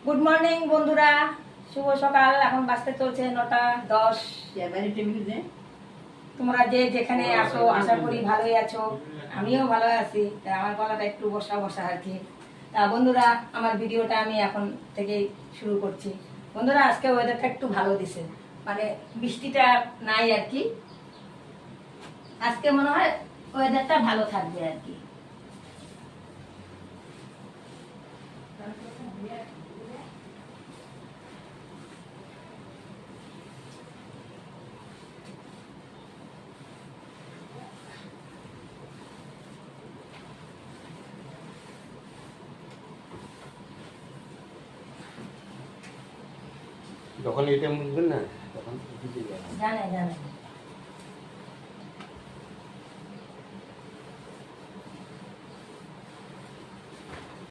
Good morning বন্ধুরা, শুভ সকাল। এখন বাজতে চলছে 9:10। তোমরা যে যেখানে আসো আশা করি ভালোই আছো, আমিও ভালো আছি। আমার গলাটা একটু বসা বসা আর কি। তা বন্ধুরা, আমার ভিডিওটা আমি এখন থেকে শুরু করছি। বন্ধুরা, আজকে ওয়েদারটা একটু ভালো দিছে, মানে বৃষ্টিটা নাই আর কি। আজকে মনে হয় ওয়েদারটা ভালো থাকবে আর কি। যখন এটা মুছবেন না তখন ভিজে যাবে। জানে জানে